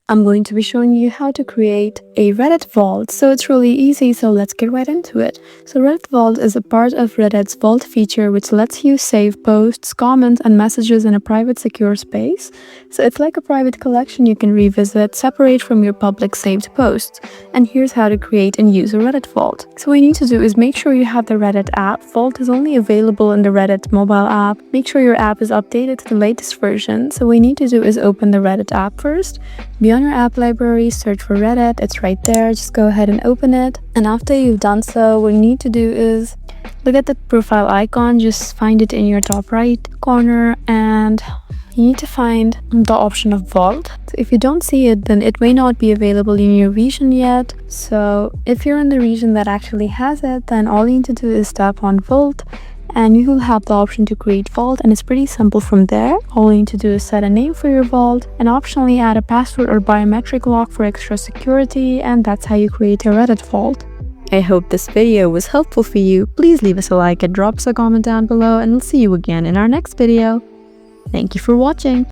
I'm going to be showing you how to create a Reddit vault. So it's really easy, so let's get right into it. So Reddit Vault is a part of Reddit's Vault feature, which lets you save posts, comments, and messages in a private, secure space. So it's like a private collection you can revisit, separate from your public saved posts. And here's how to create and use a Reddit Vault. So what you need to do is make sure you have the Reddit app. Vault is only available in the Reddit mobile app. Make sure your app is updated to the latest version. So what you need to do is open the Reddit app first. Be on your app library, search for Reddit, it's right there, just go ahead and open it. And after you've done so, what you need to do is look at the profile icon, just find it in your top right corner, and you need to find the option of Vault. So if you don't see it, then it may not be available in your region yet. So if you're in the region that actually has it, then all you need to do is tap on Vault, and you will have the option to create vault, and it's pretty simple from there. All you need to do is set a name for your vault and optionally add a password or biometric lock for extra security, and that's how you create a Reddit vault. I hope this video was helpful for you. Please leave us a like and drop us a comment down below, and we'll see you again in our next video. Thank you for watching.